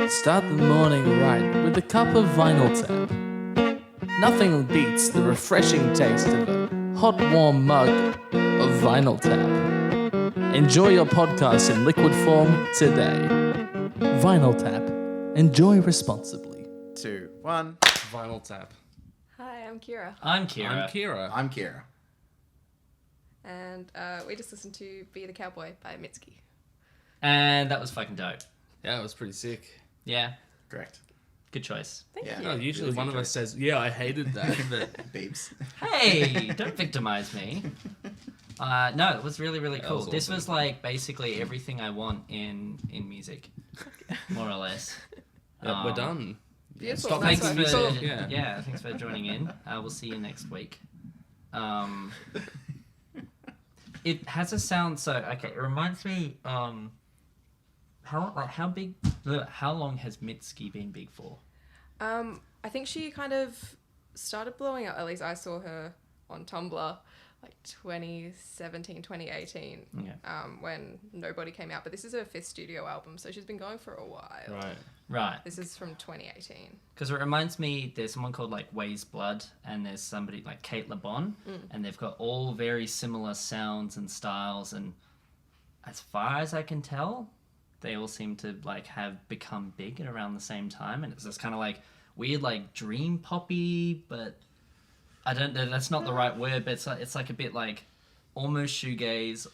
Start the morning right with a cup of Vinyl Tap. Nothing beats the refreshing taste of a hot, warm mug of Vinyl Tap. Enjoy your podcast in liquid form today. Vinyl Tap. Enjoy responsibly. 2, 1. Vinyl Tap. Hi, I'm Kira. I'm Kira. I'm Kira. I'm Kira. And we just listened to Be the Cowboy by Mitski. And that was fucking dope. Yeah, it was pretty sick. Yeah, Correct. good choice. Thank Yeah. you. Oh, usually Really one good of us says, yeah, I hated that, but... Beeps. Hey, don't victimize me. No, it was really, really That cool. was This awesome. was like basically everything I want in music, more or less. Yeah, we're done. Beautiful. Stop That's making what me I sick. thought. Yeah. Thanks for joining in. We'll see you next week. It has a sound, so okay. It reminds me. How long has Mitski been big for? I think she kind of started blowing up. At least I saw her on Tumblr like 2017, 2018, Yeah. when Nobody came out. But this is her 5th studio album, so she's been going for a while. Right. This is from 2018. Because it reminds me, there's someone called like Ways Blood, and there's somebody like Kate LeBon, and they've got all very similar sounds and styles, and as far as I can tell, they all seem to like have become big at around the same time, and it's just kind of like weird, like dream poppy, but I don't know. That's not the right word, but it's like a bit like almost shoegaze.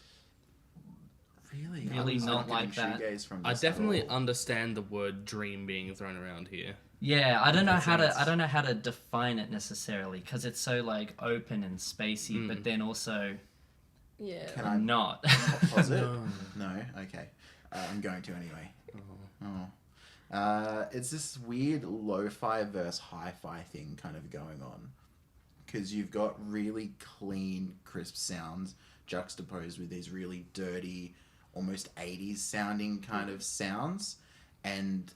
Really I'm not getting like that. shoegaze from I this definitely at all. understand the word dream being thrown around here. Yeah, I don't know Makes how sense. to how to define it necessarily because it's so like open and spacey, but then also Yeah. Can I not. pause it? No? Okay. I'm going to anyway. It's this weird lo-fi versus hi-fi thing kind of going on. Because you've got really clean, crisp sounds juxtaposed with these really dirty, almost 80s sounding kind of sounds. And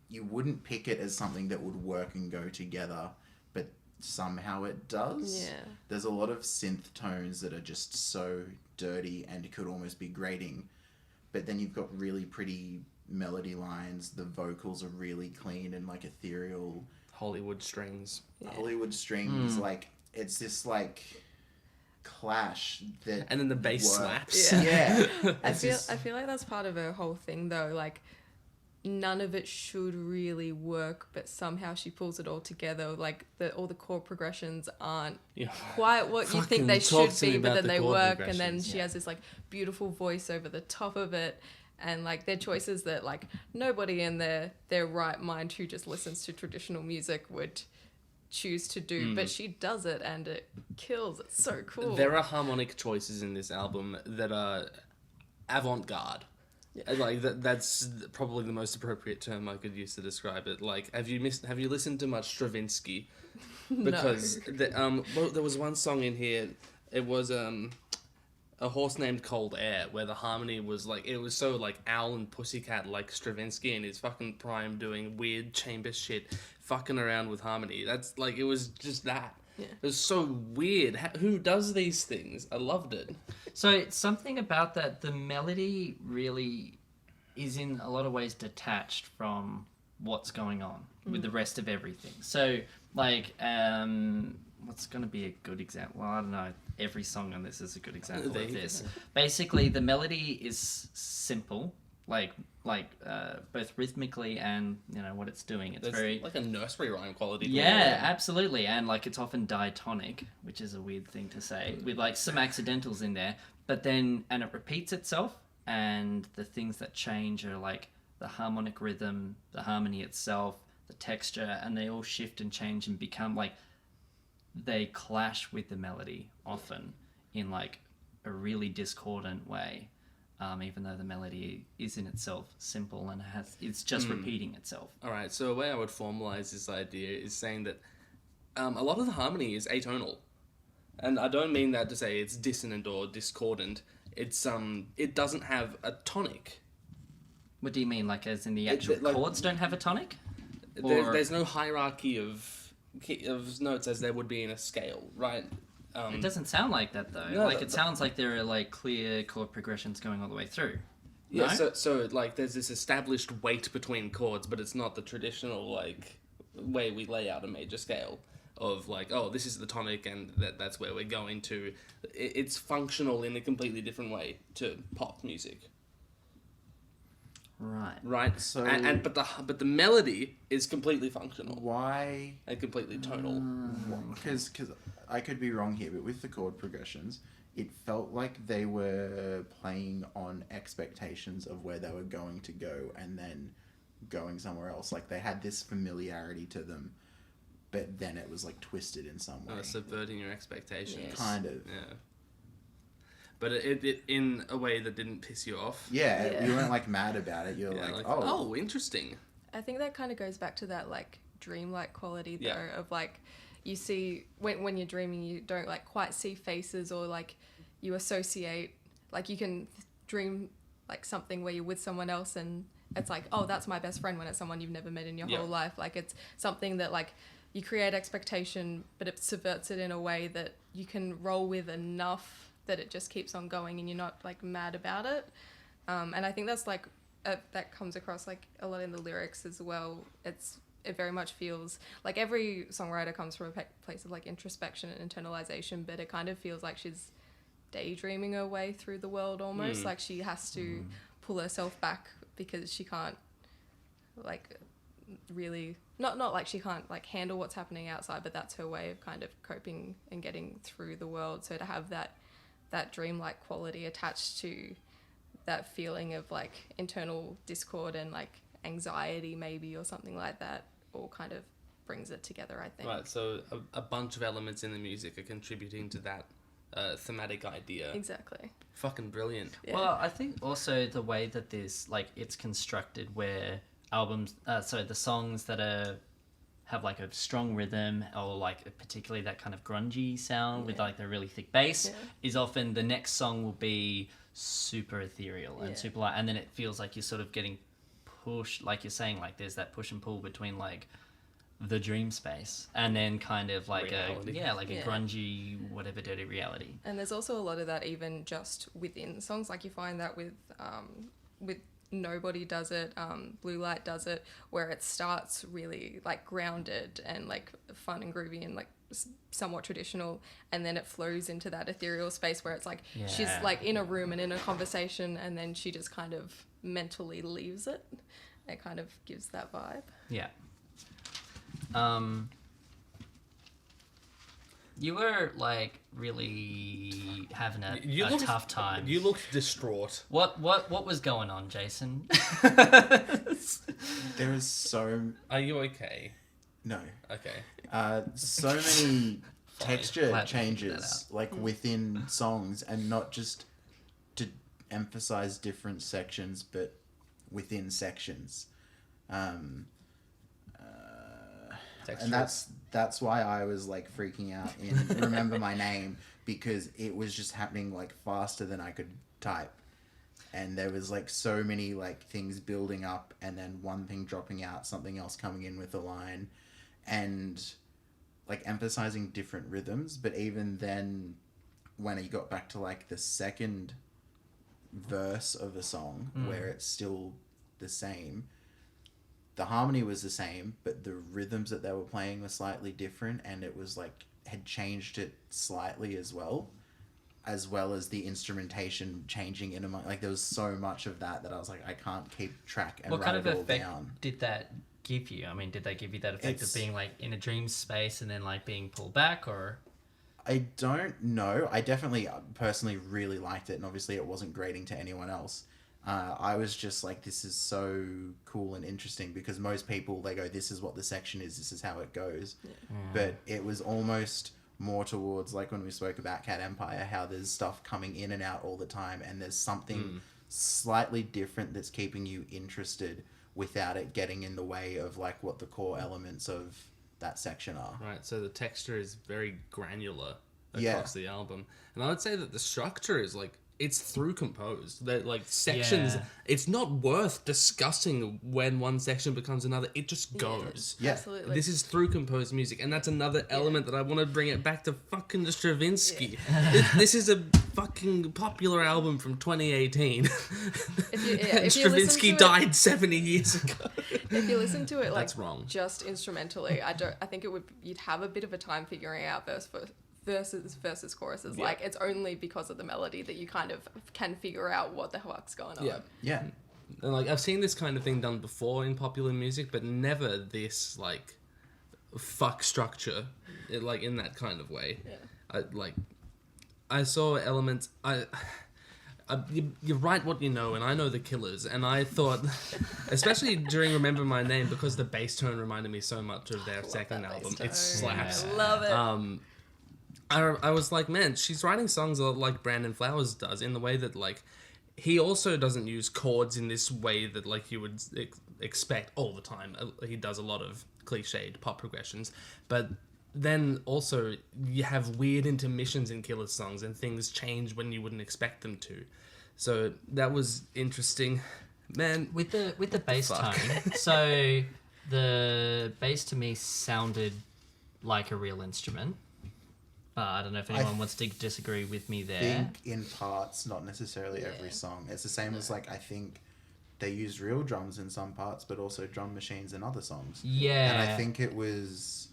you wouldn't pick it as something that would work and go together, but somehow it does. Yeah. There's a lot of synth tones that are just so dirty and could almost be grating. But then you've got really pretty melody lines. The vocals are really clean and like ethereal. Hollywood strings. Hollywood strings. Like, it's this like clash that... And then the bass works. slaps. Yeah. Yeah. I feel like that's part of her whole thing though, like none of it should really work, but somehow she pulls it all together. Like all the chord progressions aren't Yeah. quite what you Fucking think they talk should to me be, but about then the they chord work, and then progressions. she has this like beautiful voice over the top of it, and like they're choices that like nobody in their right mind who just listens to traditional music would choose to do, but she does it and it kills. It's so cool. There are harmonic choices in this album that are avant-garde. Yeah. Like that's probably the most appropriate term I could use to describe it. Like, have you listened to much Stravinsky? Because there was one song in here. It was A Horse Named Cold Air, where the harmony was like, it was so like Owl and Pussycat, like Stravinsky in his fucking prime doing weird chamber shit, fucking around with harmony. That's like, it was just that. Yeah. It was so weird. Who does these things? I loved it. So something about that, the melody really is in a lot of ways detached from what's going on with the rest of everything. So like, what's going to be a good example? Well, I don't know. Every song on this is a good example of this. Basically, the melody is simple, like both rhythmically and what it's doing. It's very like a nursery rhyme quality. to yeah, it. absolutely, and like it's often diatonic, which is a weird thing to say, with like some accidentals in there. But then and it repeats itself, and the things that change are like the harmonic rhythm, the harmony itself, the texture, and they all shift and change and become like they clash with the melody often in like a really discordant way. Even though the melody is in itself simple and it's just repeating itself. All right, so a way I would formalize this idea is saying that a lot of the harmony is atonal, and I don't mean that to say it's dissonant or discordant. It's it doesn't have a tonic. What do you mean, like as in the actual like- chords don't have a tonic? There's no hierarchy of notes as there would be in a scale, right? It doesn't sound like that though. No, It sounds like there are like clear chord progressions going all the way through. Yeah, No? so like there's this established weight between chords, but it's not the traditional like way we lay out a major scale of like, oh, this is the tonic and that's where we're going to. It's functional in a completely different way to pop music, Right. right? So- But the melody is completely functional Why? and completely tonal. Because I could be wrong here, but with the chord progressions, it felt like they were playing on expectations of where they were going to go and then going somewhere else. Like they had this familiarity to them, but then it was like twisted in some way. Subverting your expectations. Kind of. Yeah. But it in a way that didn't piss you off. Yeah, Yeah. you weren't like mad about it. You're Yeah, like, oh, interesting. I think that kind of goes back to that like dreamlike quality though, Yeah. of like you see when you're dreaming, you don't like quite see faces, or like you associate, like you can dream like something where you're with someone else and it's like, oh, that's my best friend, when it's someone you've never met in your Yeah. whole life. Like it's something that like you create expectation, but it subverts it in a way that you can roll with enough that it just keeps on going and you're not like mad about it. And I think that's like that comes across like a lot in the lyrics as well. It very much feels like every songwriter comes from a place of like introspection and internalization, but it kind of feels like she's daydreaming her way through the world almost. Like she has to pull herself back because she can't like really not like she can't like handle what's happening outside, but that's her way of kind of coping and getting through the world. So to have that dreamlike quality attached to that feeling of like internal discord and like anxiety maybe or something like that all kind of brings it together, I think. Right, so a bunch of elements in the music are contributing to that thematic idea. Exactly. Fucking brilliant. Yeah. Well, I think also the way that this, like, it's constructed where albums, the songs that have like a strong rhythm or like particularly that kind of grungy sound with like the really thick bass is often the next song will be super ethereal and super light, and then it feels like you're sort of getting pushed, like you're saying, like there's that push and pull between like the dream space and then kind of like reality. a grungy whatever dirty reality. And there's also a lot of that even just within songs. Like you find that with Nobody does it, Blue Light does it, where it starts really like grounded and like fun and groovy and like somewhat traditional, and then it flows into that ethereal space where it's like she's like in a room and in a conversation, and then she just kind of mentally leaves it. It kind of gives that vibe. Yeah. You were like really having a tough time. You looked distraught. What was going on, Jason? there is so Are you okay? no, Okay. so many texture Glad we figured that changes like within songs, and not just to emphasize different sections, but within sections. And that's why I was like freaking out in Remember My Name, because it was just happening like faster than I could type, and there was like so many like things building up, and then one thing dropping out, something else coming in with a line, and like emphasizing different rhythms. But even then, when it got back to like the second verse of a song where it's still the same, the harmony was the same, but the rhythms that they were playing were slightly different, and it was like had changed it slightly as well as the instrumentation changing in among, like there was so much of that I was like, I can't keep track and What write kind of it all effect down. did that give you? I mean, did they give you that effect It's- of being like in a dream space and then like being pulled back, or? I don't know. I definitely personally really liked it, and obviously it wasn't grating to anyone else. I was just like, this is so cool and interesting, because most people, they go, this is what the section is, this is how it goes. But it was almost more towards like when we spoke about Cat Empire, how there's stuff coming in and out all the time, and there's something slightly different that's keeping you interested without it getting in the way of like what the core elements of that section are. Right, so the texture is very granular Yeah. across the album. And I would say that the structure is like it's through composed. That like sections, Yeah. it's not worth discussing when one section becomes another. It just goes. Yeah. Absolutely. This is through composed music, and that's another element that I want to bring it back to fucking Stravinsky. This is a fucking popular album from 2018. if you Stravinsky listen to died 70 years ago. If you listen to it like That's wrong. just instrumentally, I think you'd have a bit of a time figuring out verses, choruses. Yeah. Like it's only because of the melody that you kind of can figure out what the fuck's going on. Yeah. And like I've seen this kind of thing done before in popular music, but never this like fuck structure, like in that kind of way. Yeah. I saw elements. You write what you know, and I know the Killers, and I thought, especially during Remember My Name, because the bass tone reminded me so much of their second album. It slaps. I love it. I was like, man, she's writing songs like Brandon Flowers does, in the way that like he also doesn't use chords in this way that like you would expect all the time. He does a lot of cliched pop progressions, but then also you have weird intermissions in Killers songs, and things change when you wouldn't expect them to. So that was interesting, man. With the bass fuck? tone. So the bass to me sounded like a real instrument. I don't know if anyone wants to disagree with me there. Think in parts, not necessarily every song. It's the same as like I think they use real drums in some parts, but also drum machines in other songs. Yeah. And I think it was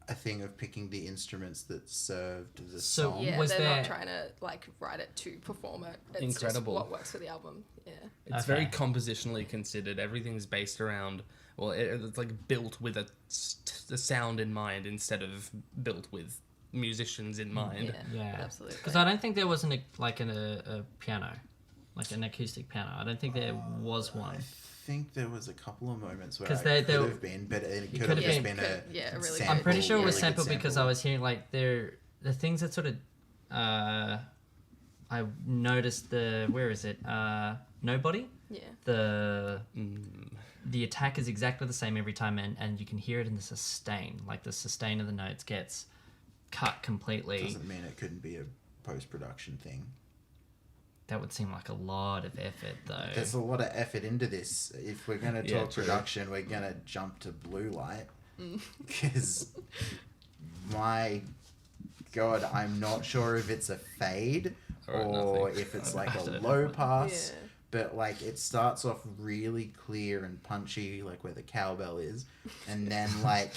a thing of picking the instruments that served the So, song. Yeah, was they're there- not trying to like write it to perform it. It's Incredible. just what works for the album. Yeah. It's very compositionally considered. Everything's based around, well, it's like built with a sound in mind instead of built with musicians in mind. Yeah. Absolutely. Because I don't think there was a piano, like an acoustic piano. I don't think there was one. I think there was a couple of moments where 'Cause it they- could have been, but it could could have have just been- been a yeah, really sample, I'm pretty sure it was really good sampled because I sample. was hearing like the things that sort of I noticed where is it? Nobody. Yeah. The attack is exactly the same every time, and you can hear it in the sustain. Like the sustain of the notes gets cut completely. Doesn't mean it couldn't be a post-production thing. That would seem like a lot of effort, though. There's a lot of effort into this. If we're going to Yeah, talk true. production, we're going to jump to Blue Light. Because, my God, I'm not sure if it's a fade Alright, or nothing. if it's like I a don't low know. pass. Yeah. But, like, it starts off really clear and punchy, like where the cowbell is. And then, like,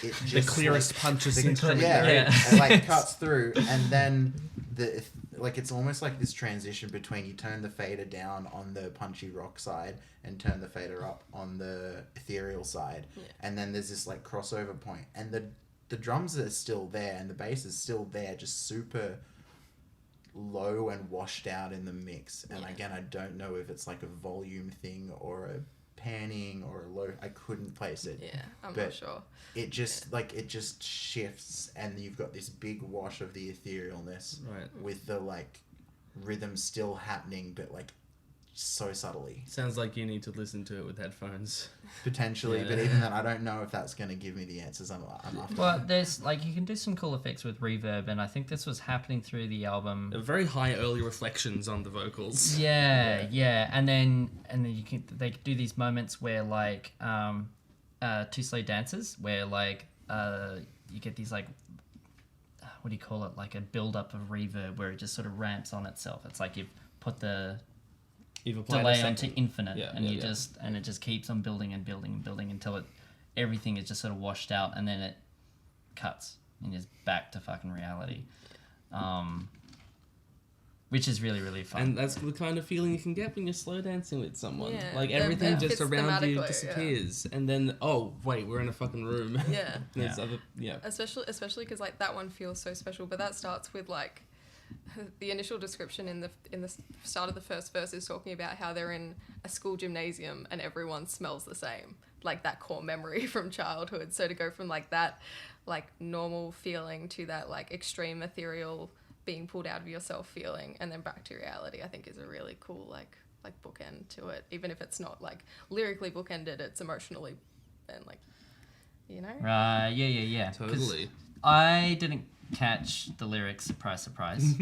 it just... The clearest like, punches the- instrument. Yeah, Yeah. it like cuts through, and then it's almost like this transition between you turn the fader down on the punchy rock side and turn the fader up on the ethereal side, and then there's this like crossover point, and the drums are still there and the bass is still there, just super low and washed out in the mix. And again, I don't know if it's like a volume thing or a panning or a low. I couldn't place it. Yeah, I'm But not sure. It just it just shifts, and you've got this big wash of the etherealness, Right. with the like rhythm still happening, but like so subtly, Sounds like you need to listen to it with headphones. potentially. Yeah. But even then, I don't know if that's going to give me the answers I'm after. Well, there's like you can do some cool effects with reverb, and I think this was happening through the album. Very high early reflections on the vocals. Yeah, and then they do these moments where like Two Slow Dances, where like you get these like what do you call it, like a build up of reverb where it just sort of ramps on itself. It's like you've put the You've applied delay a onto second. infinite, Yeah, and yeah, you yeah. just and it just keeps on building and building and building until everything is just sort of washed out, and then it cuts and is back to fucking reality, which is really really fun. And that's the kind of feeling you can get when you're slow dancing with someone. Yeah, Like that- everything that just fits around you thematically, disappears, and then oh wait, we're in a fucking room. Yeah. There's Yeah. other Especially because like that one feels so special, but that starts with like the initial description in the start of the first verse is talking about how they're in a school gymnasium and everyone smells the same, like that core memory from childhood. So to go from like that like normal feeling to that like extreme ethereal being pulled out of yourself feeling and then back to reality, I think is a really cool like bookend to it. Even if it's not like lyrically bookended, it's emotionally and like, you know. Right, yeah. 'Cause totally. I didn't catch the lyrics, surprise.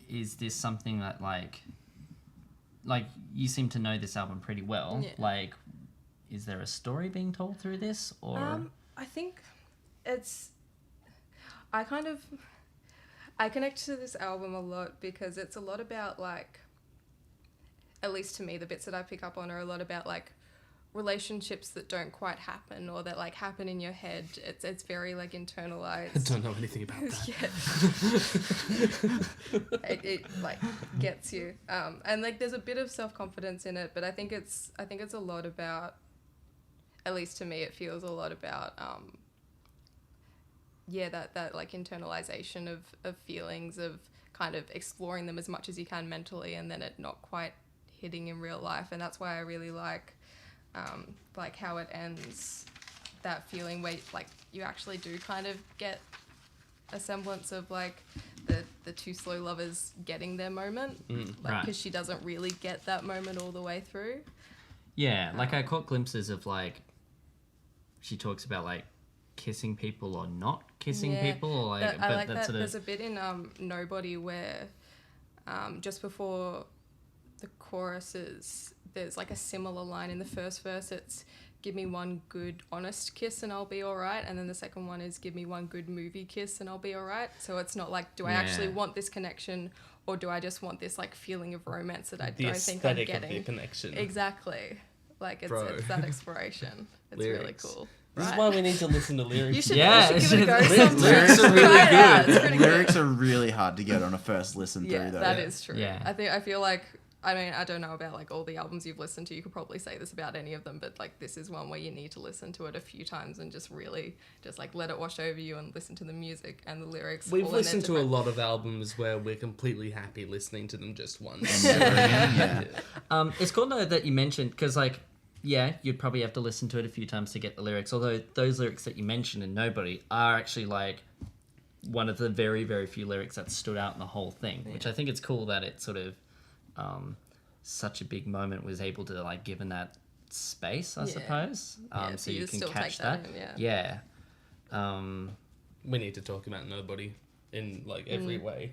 is this something that like you seem to know this album pretty well. Yeah. Like, is there a story being told through this, or? I think it's. I connect to this album a lot because it's a lot about like. At least to me, the bits that I pick up on are a lot about like relationships that don't quite happen or that like happen in your head. It's very like internalized. I don't know anything about that. Yeah. it like gets you. And like there's a bit of self-confidence in it, but I think it's a lot about, at least to me, it feels a lot about that like internalization of feelings, of kind of exploring them as much as you can mentally and then it not quite hitting in real life. And that's why I really like how it ends, that feeling where like you actually do kind of get a semblance of like the two slow lovers getting their moment, Right. because she doesn't really get that moment all the way through. Yeah, like I caught glimpses of like she talks about like kissing people or not kissing people, or like I like that. sort of... There's a bit in Nobody where just before the choruses, there's like a similar line in the first verse. It's give me one good honest kiss and I'll be all right, and then the second one is give me one good movie kiss and I'll be all right. So it's not like, do I actually want this connection, or do I just want this like feeling of romance that I don't think I'm getting? Of the connection. Exactly. Like it's that exploration. It's Lyrics. really cool. This is why we need to listen to lyrics. You should, Yeah, you should give it a go lyrics sometime. are really Try it out. good. It's pretty good. Lyrics are really hard to get on a first listen Yeah, through, though. that is true. Yeah. I feel like, I mean, I don't know about like all the albums you've listened to. You could probably say this about any of them, but like this is one where you need to listen to it a few times and just really just like let it wash over you and listen to the music and the lyrics. We've all in listened their to a different- lot of albums where we're completely happy listening to them just once. And never again, yeah. It's cool though that you mentioned, because like, yeah, you'd probably have to listen to it a few times to get the lyrics, although those lyrics that you mentioned in Nobody are actually like one of the very, very few lyrics that stood out in the whole thing, which I think it's cool that it sort of such a big moment was able to like given that space, I suppose. So you can still catch take that in, Yeah. We need to talk about Nobody in like every way.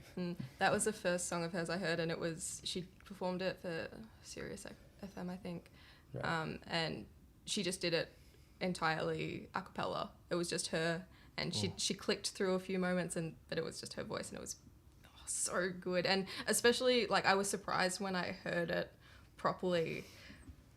That was the first song of hers I heard, and it was, she performed it for Sirius FM, I think. Right. And she just did it entirely a cappella. It was just her, and she clicked through a few moments, but it was just her voice, and it was so good. And especially like I was surprised when I heard it properly,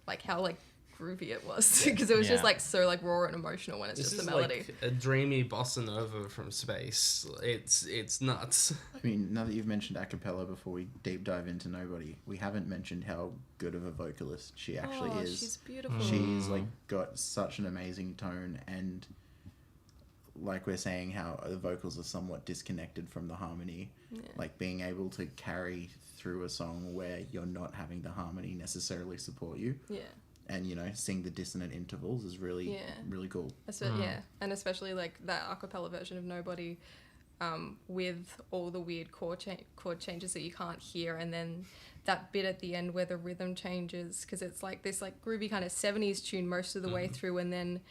like how like groovy it was, because it was just like so like raw and emotional when it's This just is the melody. like a dreamy bossa nova from space. It's nuts. I mean, now that you've mentioned a cappella before we deep dive into Nobody, we haven't mentioned how good of a vocalist she actually is. She's beautiful. She's like got such an amazing tone, and like we're saying, how the vocals are somewhat disconnected from the harmony. Like being able to carry through a song where you're not having the harmony necessarily support you. Yeah. And, you know, sing the dissonant intervals is really, really cool. Yeah, and especially like that a cappella version of Nobody, with all the weird chord changes that you can't hear, and then that bit at the end where the rhythm changes, because it's like this like groovy kind of 70s tune most of the way through, and then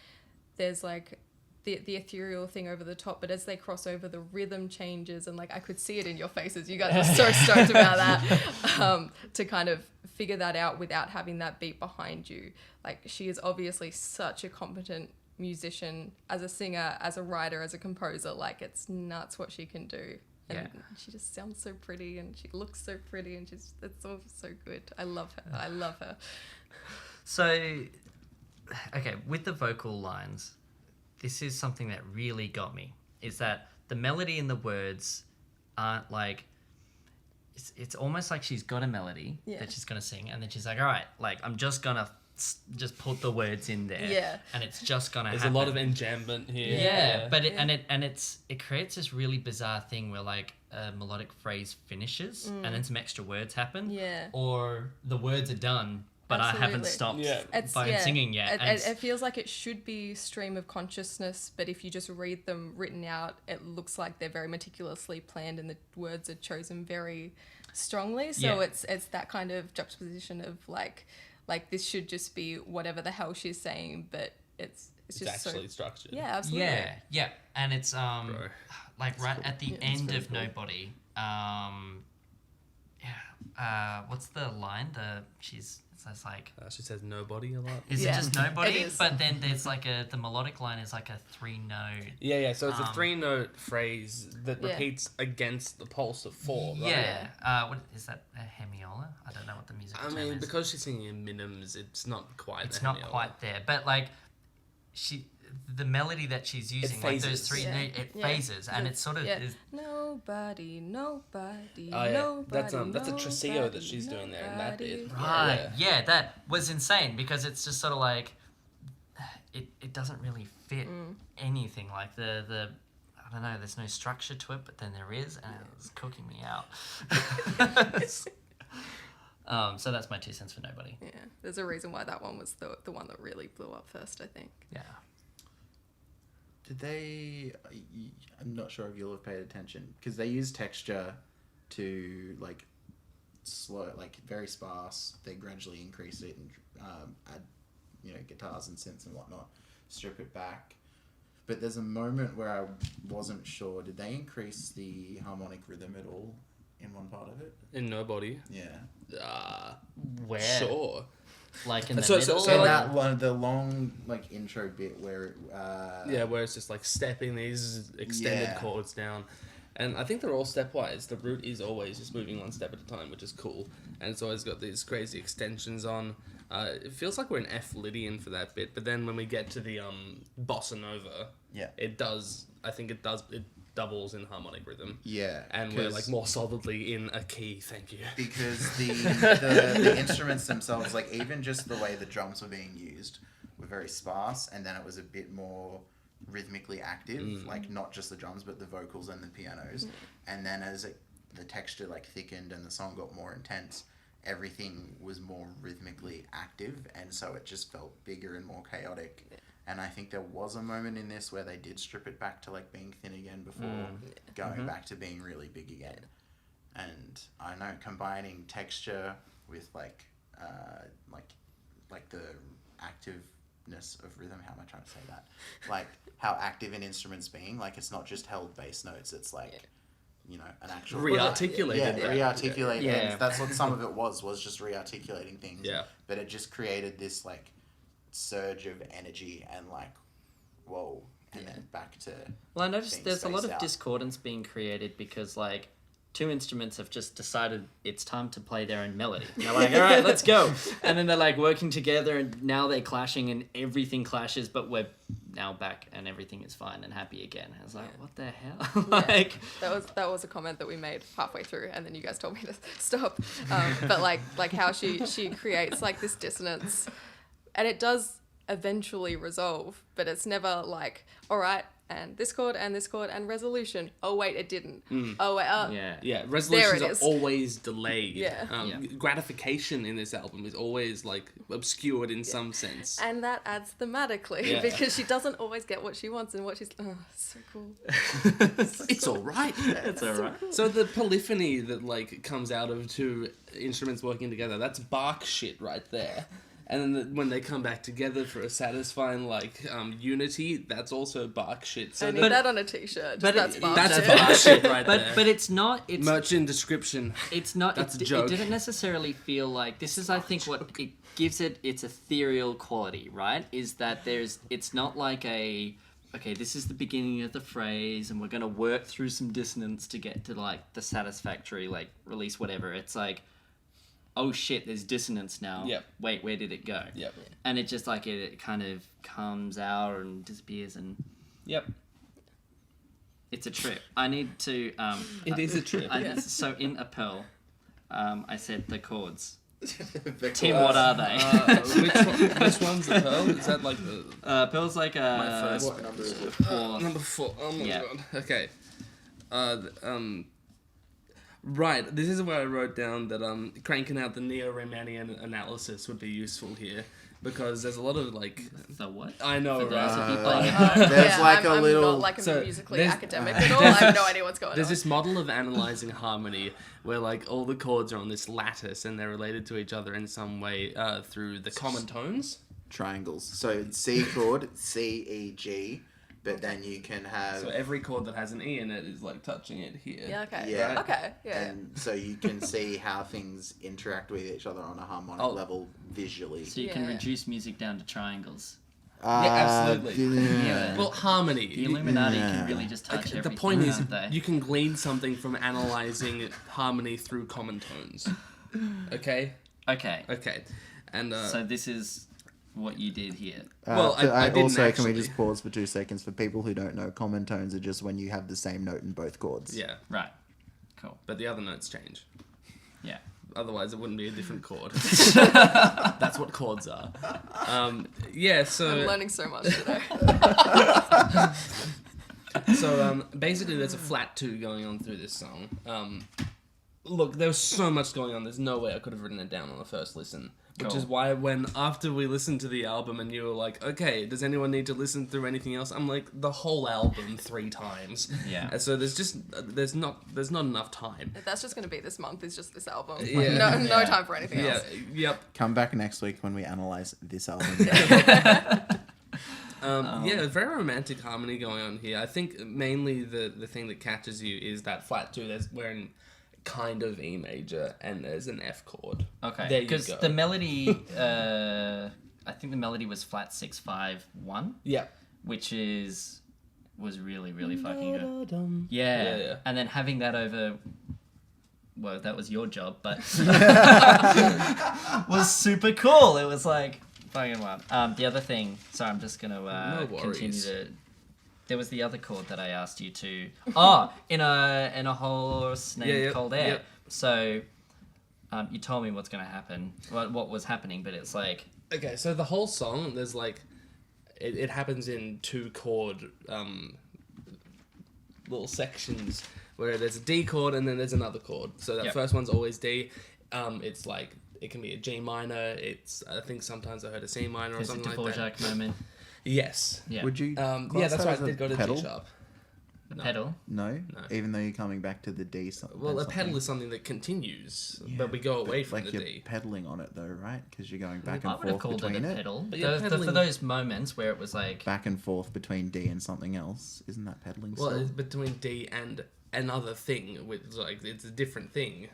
there's like the ethereal thing over the top, but as they cross over, the rhythm changes, and like I could see it in your faces. You guys were so stoked about that, to kind of figure that out without having that beat behind you. Like she is obviously such a competent musician, as a singer, as a writer, as a composer. Like it's nuts what she can do. And she just sounds so pretty, and she looks so pretty, and it's all so good. I love her. So, okay, with the vocal lines, this is something that really got me, is that the melody and the words aren't like, it's almost like she's got a melody that she's going to sing, and then she's like, all right, like I'm just going to just put the words in there, and it's just going to happen. There's a lot of enjambment here. Yeah, but it creates this really bizarre thing where like a melodic phrase finishes and then some extra words happen, or the words are done, but I haven't stopped singing yet. It feels like it should be stream of consciousness, but if you just read them written out, it looks like they're very meticulously planned, and the words are chosen very strongly. So it's that kind of juxtaposition of like this should just be whatever the hell she's saying, but it's just actually so structured. Yeah, absolutely. Yeah, and it's like right at the end very of cool. Nobody, what's the line? It's like. She says nobody a lot. Is Yeah, it just nobody? it is. But then there's like the melodic line is like a 3-note. Yeah. So it's a 3-note phrase that Yeah. repeats against the pulse of 4, right? Yeah. What is that? A hemiola? I don't know what the musical I term mean, is. because she's singing in minims, it's not quite. It's a not hemiola. quite there, but like the melody that she's using, like those phases. 3 Yeah. it Yeah. phases, and it's sort of Yeah. is, Nobody, Oh yeah, that's a tresillo that she's doing there in that bit. right. Yeah, that was insane because it's just sort of like it doesn't really fit anything. Like the I don't know. There's no structure to it, but then there is, and it's cooking me out. So that's my 2 cents for nobody. Yeah, there's a reason why that one was the one that really blew up first, I think. Yeah. Did they? I'm not sure if you'll have paid attention because they use texture to like slow, like very sparse. They gradually increase it and add, guitars and synths and whatnot. Strip it back. But there's a moment where I wasn't sure. Did they increase the harmonic rhythm at all in one part of it? In nobody. Yeah. Where? Sure. Like in the So- middle. so So like- that one, the long like intro bit where Yeah, where it's just like stepping these extended Yeah. chords down. And I think they're all stepwise. The root is always just moving one step at a time, which is cool. And it's always got these crazy extensions on. It feels like we're in F Lydian for that bit, but then when we get to the bossa nova, Yeah. it doubles in harmonic rhythm. Yeah, And we're like more solidly in a key, thank you. because the instruments themselves, like even just the way the drums were being used, were very sparse, and then it was a bit more rhythmically active, like not just the drums but the vocals and the pianos. And then as the texture like thickened and the song got more intense, everything was more rhythmically active, and so it just felt bigger and more chaotic. And I think there was a moment in this where they did strip it back to like being thin again before going back to being really big again. And I know combining texture with like the activeness of rhythm. How am I trying to say that? Like how active an instrument's being. Like it's not just held bass notes. It's like an actual Re-articulated. Yeah, re-articulated. Yeah. And that's what some of it was just re-articulating things. Yeah. But it just created this like surge of energy and like whoa, and then back to Well, I noticed being there's a lot spaced of out. discordance being created because, like, 2 instruments have just decided it's time to play their own melody. And they're like, all right, let's go. And then they're, like, working together, and now they're clashing, and everything clashes, but we're now back, and everything is fine and happy again. I was like, what the hell? Like, That was a comment that we made halfway through, and then you guys told me to stop. But like how she creates like this dissonance, and it does eventually resolve, but it's never like, all right, and this chord and resolution. Oh wait, it didn't. Oh wait, yeah. Yeah, resolutions There it are is. always delayed. Yeah. Gratification in this album is always like obscured in some sense. and that adds thematically Yeah. because she doesn't always get what she wants and what she's. Oh, so cool. It's all right. It's all right. So the polyphony that like comes out of 2 instruments working together, that's Bach shit right there. And then when they come back together for a satisfying like unity, that's also Bach shit. So I need that on a t-shirt. but That's it- Bach that's shit. Bach shit right there. But it's not. It's Merch in description. It's not. That's It, a joke. it didn't necessarily feel like this is. I think what it gives it its ethereal quality, right? Is that it's not like okay, this is the beginning of the phrase, and we're gonna work through some dissonance to get to like the satisfactory like release, whatever. It's like, oh shit, there's dissonance now. Yep. Wait, where did it go? Yep. And it just like it kind of comes out and disappears, and Yep. it's a trip. I need to. It is a trip. So in a pearl, I said the chords. The Tim, chorus. what are they? Which one's the pearl? Is that like the Pearl's like my first? What number is it? 4th. Number 4. Oh my Yeah. god. Okay. Right. This is where I wrote down that cranking out the neo-Riemannian analysis would be useful here because there's a lot of like The what? I know, For those right? of people like There's like I'm a little. not like So, musically there's- academic at all. I have no idea what's going There's on. this model of analyzing harmony where like all the chords are on this lattice and they're related to each other in some way through the common tones. Triangles. So C chord, C, E, G, but then you can have... So every chord that has an E in it is like touching it here. Yeah, okay. Yeah. Okay, yeah. And so you can see how things interact with each other on a harmonic level visually. So you can Yeah. reduce music down to triangles. Yeah, absolutely. Yeah. Well, harmony. The Illuminati Yeah. can really just touch The everything. point is, can't they? you can glean something from analyzing harmony through common tones. Okay? Okay. Okay. And, So this is what you did here. Well, I didn't also, can we actually. just pause for 2 seconds? For people who don't know, common tones are just when you have the same note in both chords. yeah, Right. Cool. but the other notes change. Yeah. Otherwise, it wouldn't be a different chord. That's what chords are. Yeah, I'm so... learning so much today. So basically, there's a flat 2 going on through this song. Look, there was so much going on. There's no way I could have written it down on the first listen. Which Cool. is why after we listened to the album and you were like, okay, does anyone need to listen through anything else? I'm like, the whole album 3 times. Yeah. And so there's not enough time. That's just going to be this month, is just this album. Like, Yeah. no Yeah. time for anything Yeah, else. yep. Come back next week when we analyze this album. Yeah, very romantic harmony going on here. I think mainly the thing that catches you is that flat 2. We're in kind of E major and there's an F chord. Okay. There you Because go. the melody, I think the melody was flat 6-5-1, Yeah. which was really, really fucking good. Dum. Yeah. Yeah. And then having that over, well, that was your job, but was super cool. It was like fucking wild. The other thing, sorry, I'm just gonna No continue worries. to. There was the other chord that I asked you to. Oh, in a horse named Yeah, Cold Air. yep. So, you told me what's gonna happen, what was happening, but it's like, Okay, so the whole song, there's like, it happens in 2 chord little sections where there's a D chord and then there's another chord. So that Yep. first one's always D. It's like, it can be a G minor. I think sometimes I heard a C minor or there's a something like that. Dvorak moment. Yes. Yeah. Would you? Yeah, class that's that right. as I a did go to pedal? G sharp. A No. pedal. No? No. Even though you're coming back to the D. Well, a pedal is something that continues, Yeah, but we go away from like the you're D. pedaling on it though, right? Because you're going back I and would have forth called it between a it. pedal. But you're For pedaling- those moments where it was like, Back and forth between D and something else. Isn't that pedaling Well, still? it's between D and another thing, which like it's a different thing.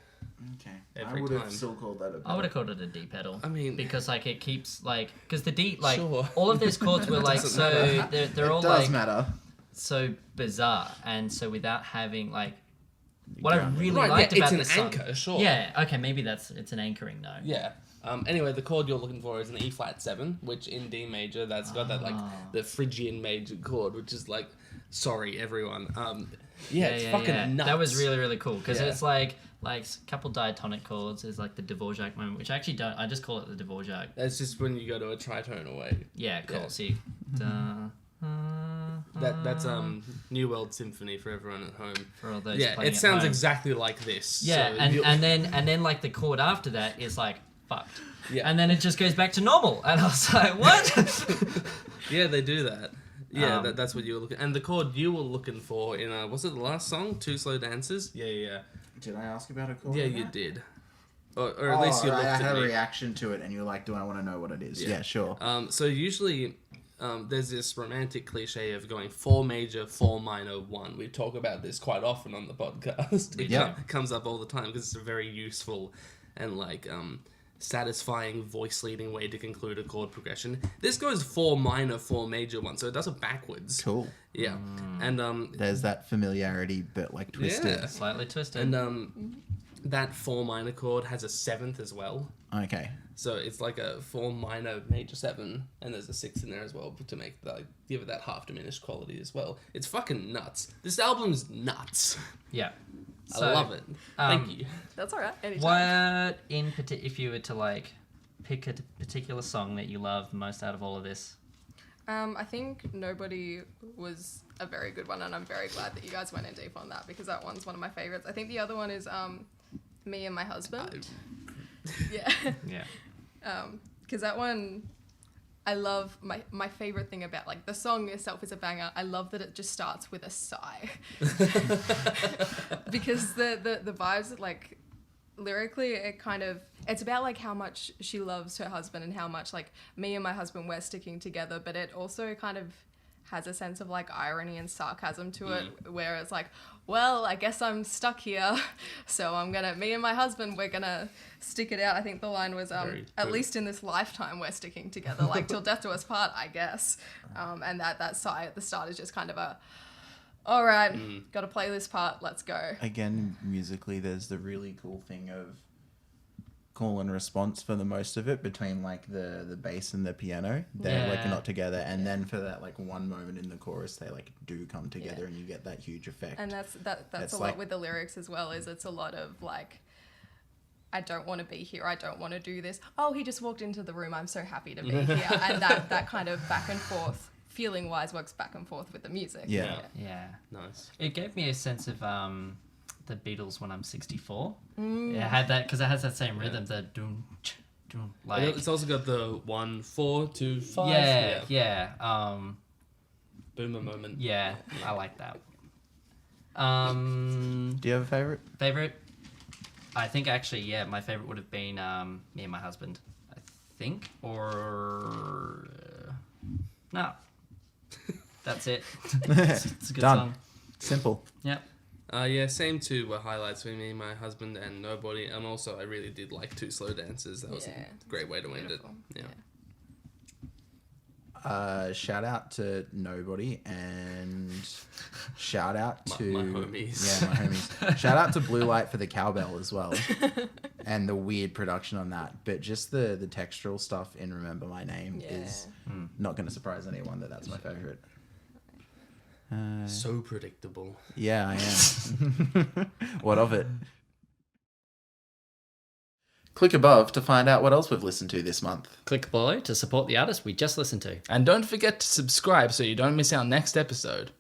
Okay. every I would have time. still called that a pedal. I would have called it a D pedal. I mean- because like it keeps like, because the D, like Sure. all of those chords were like, Doesn't so matter. they're all It does like matter. so bizarre, and so without having like, what I Grounding. really Right, liked yeah, about it's an this song, anchor, sure. Yeah, okay, maybe it's an anchoring though. Yeah. Anyway, the chord you're looking for is an E flat 7, which in D major, that's got that like the Phrygian major chord, which is like, sorry everyone. Yeah, it's fucking nuts. That was really, really cool because Yeah. it's like a couple diatonic chords. There's like the Dvorak moment, which I actually don't. I just call it the Dvorak. That's just when you go to a tritone away. Yeah, cool. Yeah. See, That's New World Symphony for everyone at home. for all those. Yeah, playing it at sounds home. exactly like this. Yeah, so and, you- and then like the chord after that is like fucked. Yeah. And then it just goes back to normal, and I was like, what? yeah, they do that. Yeah, Um, that's what you were looking. And the chord you were looking for in was it the last song, 2 Slow Dances? Yeah. Did I ask about a chord? Yeah, in you that? did. Or at least you right, looked I at had a me. reaction to it, and you were like, "Do I want to know what it is?" Yeah. Yeah, sure. So usually, there's this romantic cliche of going 4 major, 4 minor, 1. We talk about this quite often on the podcast. It Yeah. comes up all the time because it's a very useful and like satisfying voice leading way to conclude a chord progression. This goes 4 minor, 4 major 1, so it does it backwards. Cool. Yeah, and There's that familiarity, but like twisted. Yeah. Slightly twisted. and that 4 minor chord has a 7th as well. Okay. So it's like a 4 minor major 7, and there's a 6 in there as well to make give it that half diminished quality as well. It's fucking nuts. This album's nuts. yeah. I love it. Thank you. That's all right. Anytime. What if you were to like pick a particular song that you love the most out of all of this? I think Nobody was a very good one, and I'm very glad that you guys went in deep on that because that one's one of my favorites. I think the other one is Me and My Husband. Yeah. Yeah. Because that one, I love, my favorite thing about, like, the song itself is a banger. I love that it just starts with a sigh. Because the vibes, like, lyrically, it's about, like, how much she loves her husband and how much, like, me and my husband, we're sticking together, but it also kind of has a sense of like irony and sarcasm to it, where it's like, well, I guess I'm stuck here, so me and my husband, we're gonna stick it out. I think the line was, at least in this lifetime we're sticking together, like till death do us part, I guess. And that sigh at the start is just kind of a, all right, got to play this part, let's go. Again, musically, there's the really cool thing of call and response for the most of it between like the bass and the piano. They're like not together, and then for that like one moment in the chorus, they like do come together, and you get that huge effect. And that's It's a like- lot with the lyrics as well. Is it's a lot of like, I don't want to be here. I don't want to do this. Oh, he just walked into the room. I'm so happy to be here. And that kind of back and forth, feeling wise, works back and forth with the music. Yeah. Yeah. Nice. It gave me a sense of the Beatles When I'm 64. It had that because it has that same rhythm, the doom, doom, like It's also got the 1, 4, 2, 5. yeah. Boomer moment. Yeah, I like that. Do you have a favorite? Favorite? I think actually, yeah, my favorite would have been Me and My Husband. I think, or no, that's it. It's a good Done. song. Simple. Yep. Yeah, same two were highlights for me, my husband, and Nobody. And also, I really did like Two Slow Dances. That was Yeah. a great way to end it. Beautiful. Yeah. Shout out to Nobody, and shout out to My homies. Yeah, my homies. Shout out to Blue Light for the cowbell as well, and the weird production on that. But just the textural stuff in Remember My Name is not going to surprise anyone that's my favorite. So predictable. Yeah, I am. What of it? Click above to find out what else we've listened to this month. Click below to support the artist we just listened to. And don't forget to subscribe so you don't miss our next episode.